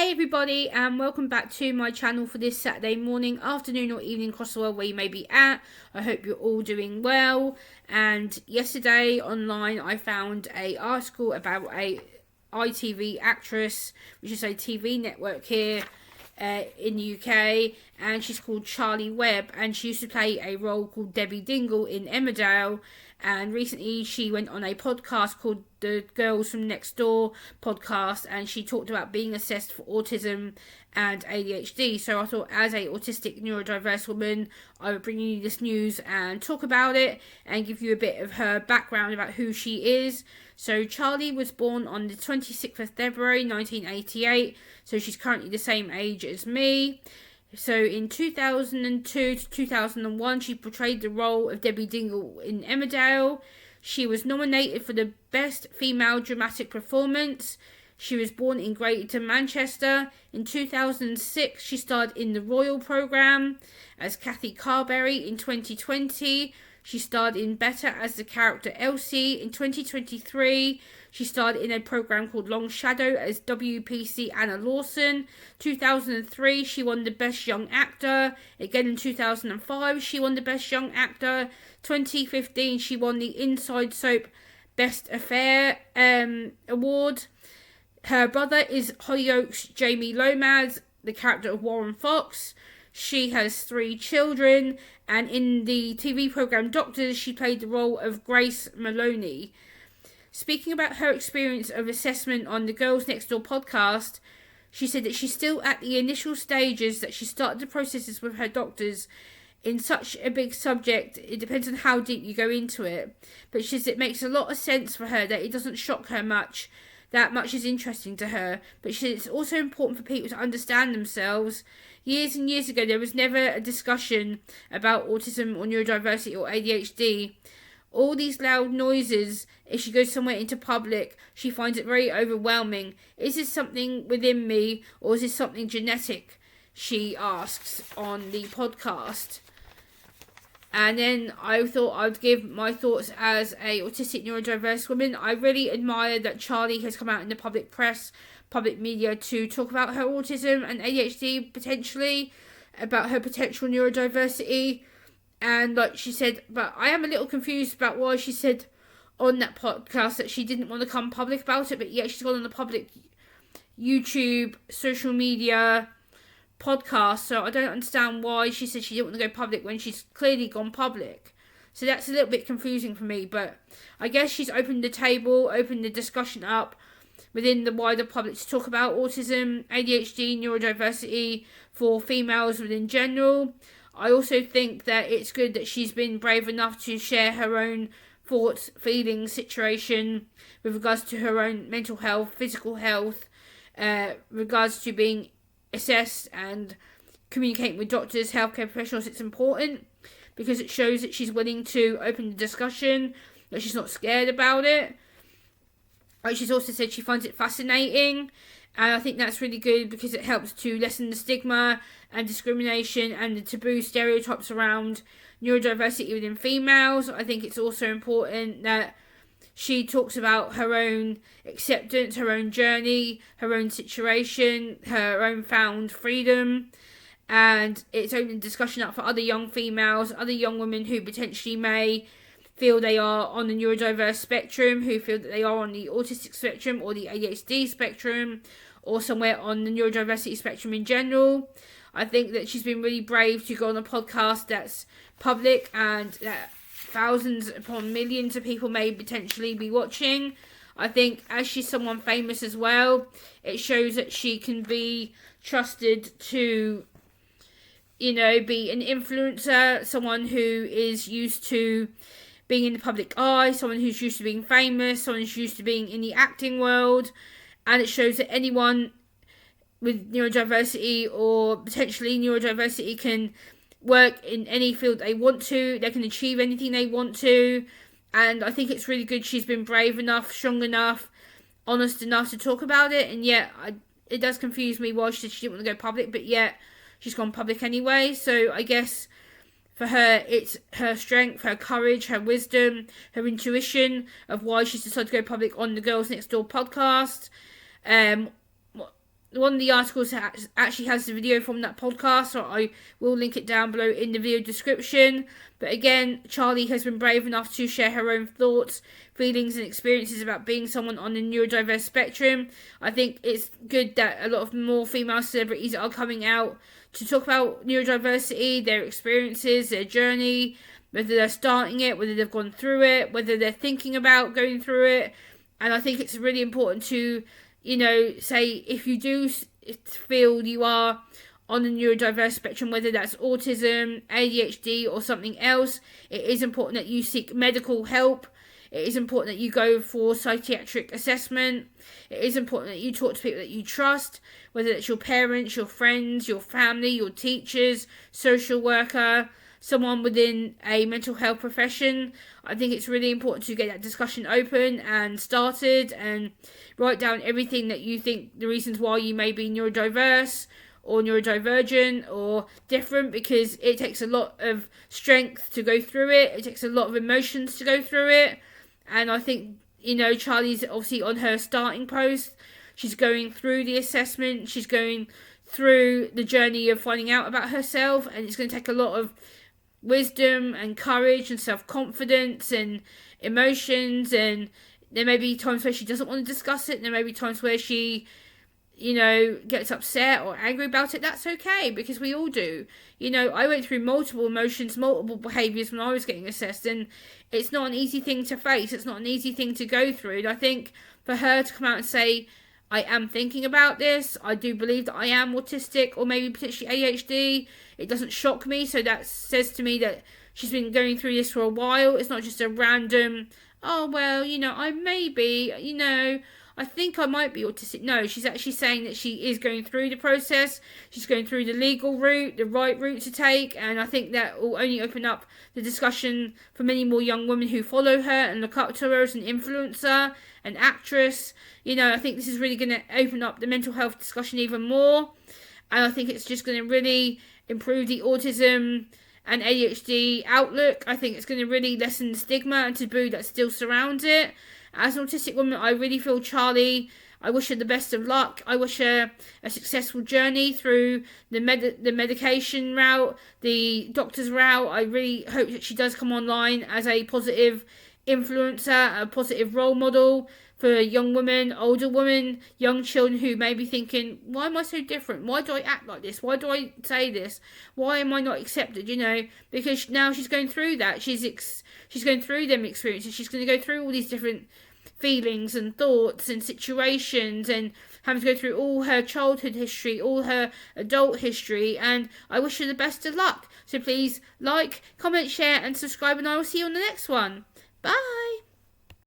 Hey everybody, and welcome back to my channel for this Saturday morning, afternoon or evening across the world where you may be at. I hope you're all doing well. And yesterday online I found an article about a ITV actress, which is a TV network here in the UK, and she's called Charley Webb, and she used to play a role called Debbie Dingle in Emmerdale. And recently she went on a podcast called The Girls from Next Door podcast, and she talked about being assessed for autism and ADHD. So I thought, as a autistic neurodiverse woman, I would bring you this news and talk about it and give you a bit of her background about who she is. So Charley was born on the 26th of February 1988, so she's currently the same age as me. So in 2002 to 2001, she portrayed the role of Debbie Dingle in Emmerdale. She was nominated for the Best Female Dramatic Performance. She was born in Greater Manchester. In 2006, she starred in the Royal programme as Kathy Carberry. In 2020, she starred in Better as the character Elsie. In 2023, she starred in a programme called Long Shadow as WPC Anna Lawson. 2003, she won the Best Young Actor. Again in 2005, she won the Best Young Actor. 2015, she won the Inside Soap Best Affair award. Her brother is Hollyoaks Jamie Lomas, the character of Warren Fox. She has 3 children, and in the TV programme Doctors, she played the role of Grace Maloney. Speaking about her experience of assessment on the Girls Next Door podcast, she said that she's still at the initial stages, that she started the processes with her doctors. In such a big subject, it depends on how deep you go into it. But she says it makes a lot of sense for her, that it doesn't shock her much. That much is interesting to her. But she said it's also important for people to understand themselves. Years and years ago, there was never a discussion about autism or neurodiversity or ADHD. All these loud noises, if she goes somewhere into public, she finds it very overwhelming. Is this something within me, or is this something genetic? She asks on the podcast. And then I thought I'd give my thoughts as a autistic neurodiverse woman. I really admire that Charley has come out in the public press, public media, to talk about her autism and ADHD, potentially, about her potential neurodiversity. And like she said, but I am a little confused about why she said on that podcast that she didn't want to come public about it, but yet she's gone on the public YouTube, social media podcast. So I don't understand why she said she didn't want to go public when she's clearly gone public. So that's a little bit confusing for me, but I guess she's opened the table, opened the discussion up within the wider public to talk about autism, ADHD, neurodiversity for females within general. I also think that it's good that she's been brave enough to share her own thoughts, feelings, situation with regards to her own mental health, physical health, regards to being assessed and communicating with doctors, healthcare professionals. It's important because it shows that she's willing to open the discussion, that she's not scared about it. Like she's also said, she finds it fascinating, and I think that's really good because it helps to lessen the stigma and discrimination and the taboo stereotypes around neurodiversity within females. I think it's also important that she talks about her own acceptance, her own journey, her own situation, her own found freedom, and it's opening discussion up for other young females, other young women who potentially may feel they are on the neurodiverse spectrum, who feel that they are on the autistic spectrum or the ADHD spectrum, or somewhere on the neurodiversity spectrum in general. I think that she's been really brave to go on a podcast that's public and that thousands upon millions of people may potentially be watching. I think as she's someone famous as well, it shows that she can be trusted to, be an influencer, someone who is used to being in the public eye, someone who's used to being famous, someone who's used to being in the acting world. And it shows that anyone with neurodiversity or potentially neurodiversity can work in any field they want to. They can achieve anything they want to. And I think it's really good she's been brave enough, strong enough, honest enough to talk about it. And yet, it does confuse me why she said she didn't want to go public, but yet she's gone public anyway. So I guess for her, it's her strength, her courage, her wisdom, her intuition of why she's decided to go public on the Girls Next Door podcast. one of the articles actually has the video from that podcast, so I will link it down below in the video description. But again, Charley has been brave enough to share her own thoughts, feelings and experiences about being someone on the neurodiverse spectrum. I think it's good that a lot of more female celebrities are coming out to talk about neurodiversity, their experiences, their journey, whether they're starting it, whether they've gone through it, whether they're thinking about going through it. And I think it's really important to, say if you do feel you are on the neurodiverse spectrum, whether that's autism, ADHD or something else, it is important that you seek medical help. It is important that you go for psychiatric assessment. It is important that you talk to people that you trust, whether it's your parents, your friends, your family, your teachers, social worker, someone within a mental health profession. I think it's really important to get that discussion open and started, and write down everything that you think the reasons why you may be neurodiverse or neurodivergent or different, because it takes a lot of strength to go through it. It takes a lot of emotions to go through it. And I think, Charley's obviously on her starting post. She's going through the assessment. She's going through the journey of finding out about herself. And it's going to take a lot of wisdom and courage and self-confidence and emotions. And there may be times where she doesn't want to discuss it. There may be times where she gets upset or angry about it. That's okay, because we all do. I went through multiple emotions, multiple behaviours when I was getting assessed, and it's not an easy thing to face. It's not an easy thing to go through. And I think for her to come out and say, I am thinking about this, I do believe that I am autistic or maybe potentially ADHD, it doesn't shock me. So that says to me that she's been going through this for a while. It's not just a random, oh, well, I may be, I think I might be autistic. No, she's actually saying that she is going through the process. She's going through the legal route, the right route to take. And I think that will only open up the discussion for many more young women who follow her and look up to her as an influencer, an actress. I think this is really going to open up the mental health discussion even more. And I think it's just going to really improve the autism and ADHD outlook. I think it's going to really lessen the stigma and taboo that still surrounds it. As an autistic woman, I really feel Charley, I wish her the best of luck. I wish her a successful journey through the medication route, the doctor's route. I really hope that she does come online as a positive influencer, a positive role model for young women, older women, young children who may be thinking, why am I so different? Why do I act like this? Why do I say this? Why am I not accepted? Because now she's going through that. She's going through them experiences. She's going to go through all these different feelings and thoughts and situations, and having to go through all her childhood history, all her adult history, and I wish her the best of luck. So please like, comment, share and subscribe, and I will see you on the next one. Bye!